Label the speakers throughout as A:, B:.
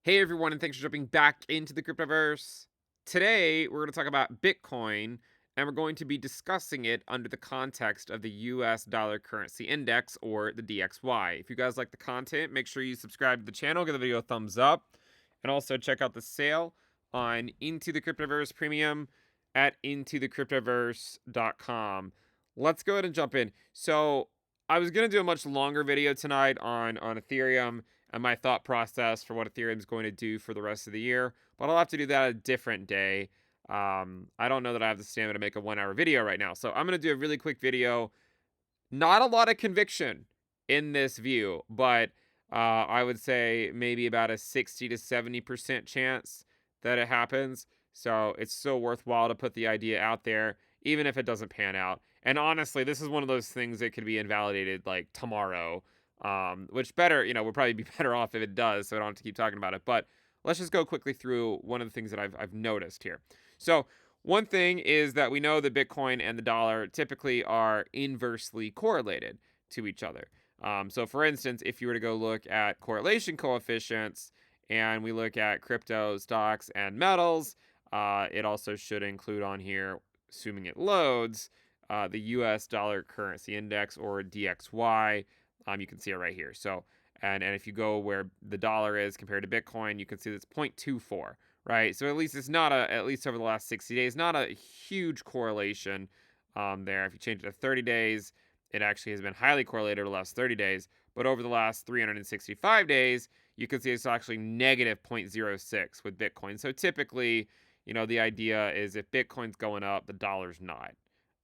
A: Hey everyone, and thanks for jumping back into the Cryptoverse. Today, we're going to talk about Bitcoin, and we're going to be discussing it under the context of the US dollar currency index, or the DXY. If you guys like the content, make sure you subscribe to the channel, give the video a thumbs up, and also check out the sale on Into the Cryptoverse Premium at intothecryptoverse.com. Let's go ahead and jump in. So, I was going to do a much longer video tonight on Ethereum and my thought process for what Ethereum is going to do for the rest of the year, but I'll have to do that a different day. I don't know that I have the stamina to make a 1 hour video right now. So I'm going to do a really quick video. Not a lot of conviction in this view, but I would say maybe about a 60 to 70% chance that it happens. So it's still worthwhile to put the idea out there, even if it doesn't pan out. And honestly, this is one of those things that could be invalidated like tomorrow. Which better, would probably be better off if it does, so I don't have to keep talking about it. But let's just go quickly through one of the things that I've noticed here. So one thing is that we know that Bitcoin and the dollar typically are inversely correlated to each other. So, for instance, if you were to go look at correlation coefficients and we look at crypto, stocks, and metals, it also should include on here, assuming it loads, the US dollar currency index, or DXY. You can see it right here. So, and if you go where the dollar is compared to Bitcoin, you can see it's 0.24, right? So at least it's not at least over the last 60 days, not a huge correlation there. If you change it to 30 days, it actually has been highly correlated over the last 30 days. But over the last 365 days, you can see it's actually negative 0.06 with Bitcoin. So typically, the idea is if Bitcoin's going up, the dollar's not.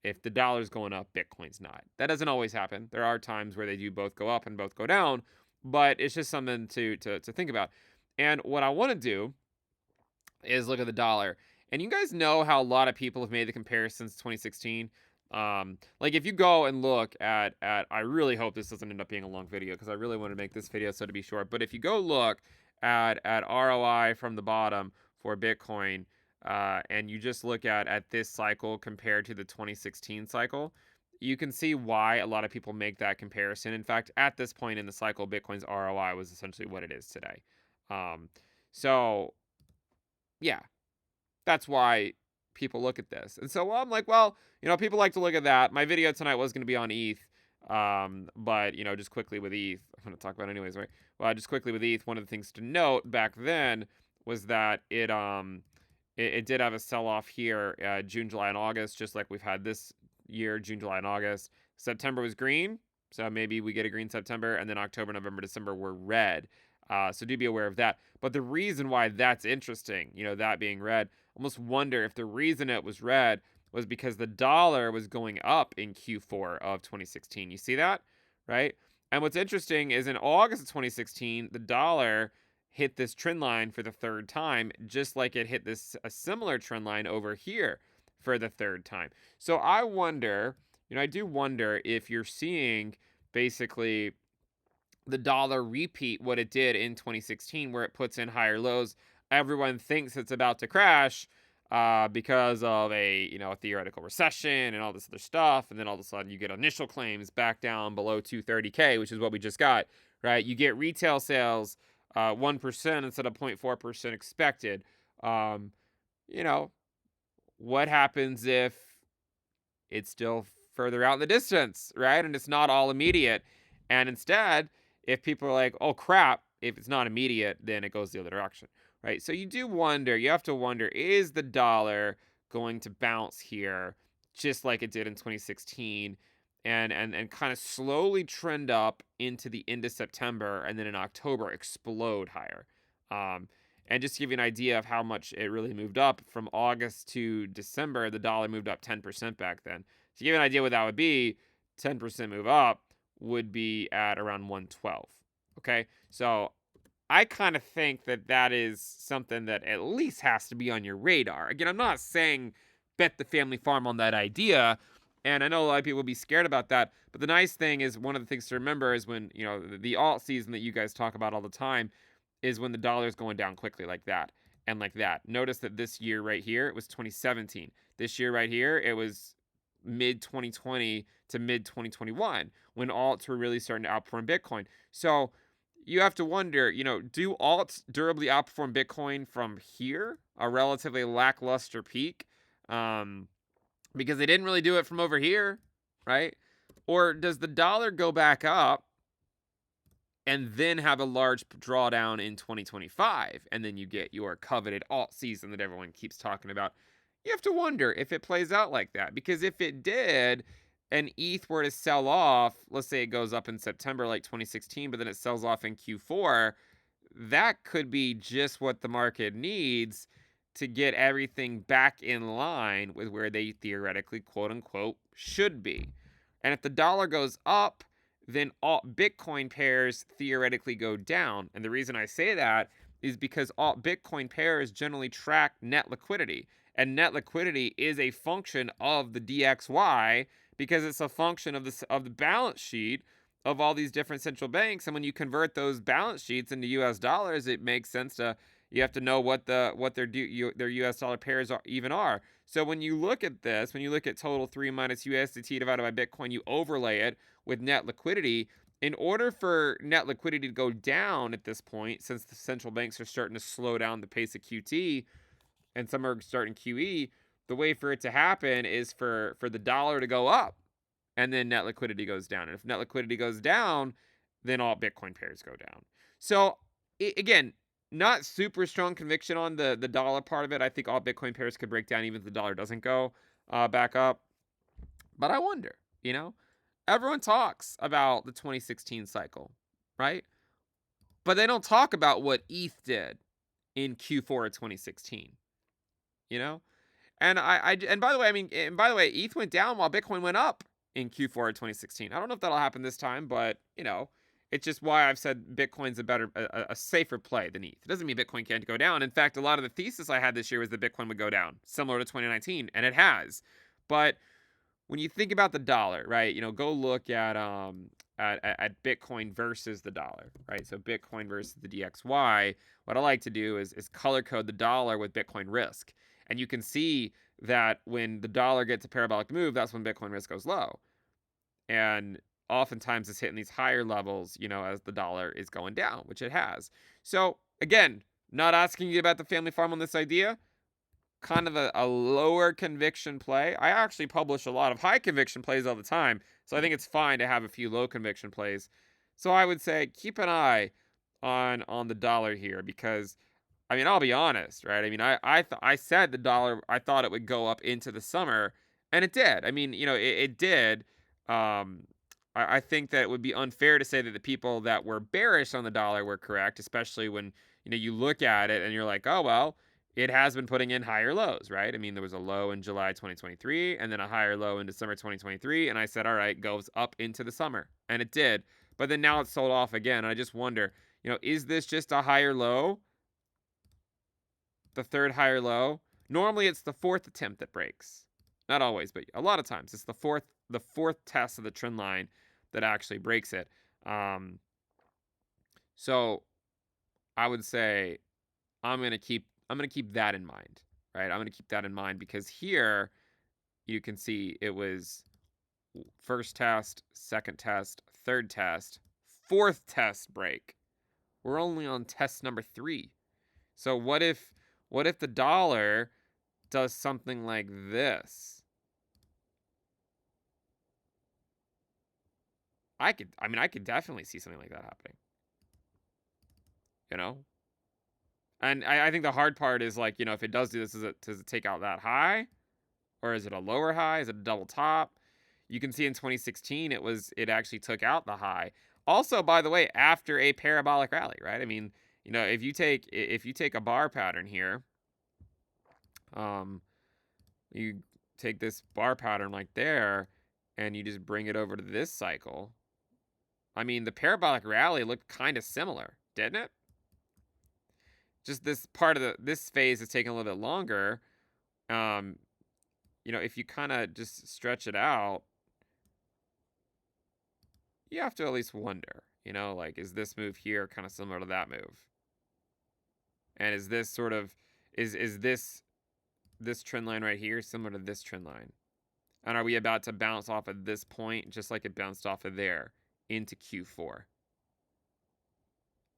A: If the dollar's going up, Bitcoin's not. That doesn't always happen. There are times where they do both go up and both go down, but it's just something to think about. And what I want to do is look at the dollar. And you guys know how a lot of people have made the comparison since 2016. Like if you go and look at I really hope this doesn't end up being a long video because I really want to make this video so to be short. But if you go look at ROI from the bottom for Bitcoin, and you just look at this cycle compared to the 2016 cycle, you can see why a lot of people make that comparison. In fact, at this point in the cycle, Bitcoin's ROI was essentially what it is today. Um, so yeah, that's why people look at this. And so I'm like, well, people like to look at that. My video tonight was going to be on ETH. But just quickly with ETH, I'm going to talk about it anyways, right? Well, just quickly with ETH, one of the things to note back then was that it did have a sell off here, June, July, and August, just like we've had this year, June, July, and August. September was green, so maybe we get a green September, and then October, November, December were red. So do be aware of that. But the reason why that's interesting, that being red, almost wonder if the reason it was red was because the dollar was going up in Q4 of 2016. You see that, right? And what's interesting is in August of 2016, the dollar hit this trend line for the third time, just like it hit a similar trend line over here for the third time. So I wonder, I do wonder if you're seeing basically the dollar repeat what it did in 2016, where it puts in higher lows. Everyone thinks it's about to crash because of a theoretical recession and all this other stuff, and then all of a sudden you get initial claims back down below 230K, which is what we just got. Right? You get retail sales 1% instead of 0.4% expected. Um, you know, what happens if it's still further out in the distance, right? And it's not all immediate. And instead, if people are like, oh crap, if it's not immediate, then it goes the other direction, right? So you have to wonder, is the dollar going to bounce here just like it did in 2016 and kind of slowly trend up into the end of September and then in October explode higher? And just to give you an idea of how much it really moved up from August to December, the dollar moved up 10% back then. To give you an idea what that would be, 10% move up would be at around 112. Okay. So I kind of think that that is something that at least has to be on your radar. Again, I'm not saying bet the family farm on that idea. And I know a lot of people will be scared about that. But the nice thing is, one of the things to remember is when, the alt season that you guys talk about all the time is when the dollar is going down quickly like that and like that. Notice that this year right here, it was 2017. This year right here, it was mid 2020 to mid 2021 when alts were really starting to outperform Bitcoin. So, you have to wonder, do alts durably outperform Bitcoin from here, a relatively lackluster peak? Um, because they didn't really do it from over here, right? Or does the dollar go back up and then have a large drawdown in 2025, and then you get your coveted alt season that everyone keeps talking about? You have to wonder if it plays out like that, because if it did, and ETH were to sell off, let's say it goes up in September like 2016, but then it sells off in Q4, that could be just what the market needs to get everything back in line with where they theoretically, quote unquote, should be. And if the dollar goes up, then alt Bitcoin pairs theoretically go down. And the reason I say that is because alt Bitcoin pairs generally track net liquidity. And net liquidity is a function of the DXY, because it's a function of the balance sheet of all these different central banks. And when you convert those balance sheets into US dollars, it makes sense to, you have to know what their US dollar pairs are. So when you look at this, when you look at total 3 minus USDT divided by Bitcoin, you overlay it with net liquidity. In order for net liquidity to go down at this point, since the central banks are starting to slow down the pace of QT and some are starting QE, the way for it to happen is for the dollar to go up, and then net liquidity goes down. And if net liquidity goes down, then all Bitcoin pairs go down. So again, not super strong conviction on the dollar part of it. I think all Bitcoin pairs could break down even if the dollar doesn't go back up. But I wonder, everyone talks about the 2016 cycle, right? But they don't talk about what ETH did in Q4 of 2016, you know? And by the way, ETH went down while Bitcoin went up in Q4 of 2016. I don't know if that'll happen this time, but it's just why I've said Bitcoin's a safer play than ETH. It doesn't mean Bitcoin can't go down. In fact, a lot of the thesis I had this year was that Bitcoin would go down, similar to 2019, and it has. But when you think about the dollar, right? Go look at Bitcoin versus the dollar, right? So Bitcoin versus the DXY. What I like to do is color code the dollar with Bitcoin risk. And you can see that when the dollar gets a parabolic move, that's when Bitcoin risk goes low. And oftentimes it's hitting these higher levels, as the dollar is going down, which it has. So again, not asking you about the family farm on this idea. Kind of a lower conviction play. I actually publish a lot of high conviction plays all the time, so I think it's fine to have a few low conviction plays. So I would say keep an eye on the dollar here, because I'll be honest, right? I said the dollar, I thought it would go up into the summer, and it did. It did. Um, I think that it would be unfair to say that the people that were bearish on the dollar were correct, especially when you look at it and you're like, oh well, it has been putting in higher lows, right? There was a low in July 2023 and then a higher low in December 2023. And I said, all right, goes up into the summer. And it did. But then now it's sold off again. And I just wonder, is this just a higher low? The third higher low? Normally it's the fourth attempt that breaks. Not always, but a lot of times it's the fourth test of the trend line that actually breaks it. So I would say I'm going to keep that in mind, right? I'm going to keep that in mind, because here you can see it was first test, second test, third test, fourth test break. We're only on test number 3. So what if the dollar does something like this? I could definitely see something like that happening. And I think the hard part is, like, if it does do this, does it take out that high? Or is it a lower high? Is it a double top? You can see in 2016, it actually took out the high. Also, by the way, after a parabolic rally, right? If you take a bar pattern here, you take this bar pattern like there, and you just bring it over to this cycle. The parabolic rally looked kind of similar, didn't it? Just this part of this phase is taking a little bit longer. If you kind of just stretch it out, you have to at least wonder, like, is this move here kind of similar to that move? And is this sort of, is this trend line right here similar to this trend line? And are we about to bounce off at this point, just like it bounced off of there, into Q4?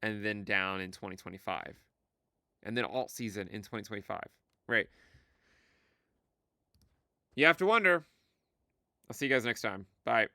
A: and then down in 2025. And then alt season in 2025. Right. You have to wonder. I'll see you guys next time. Bye.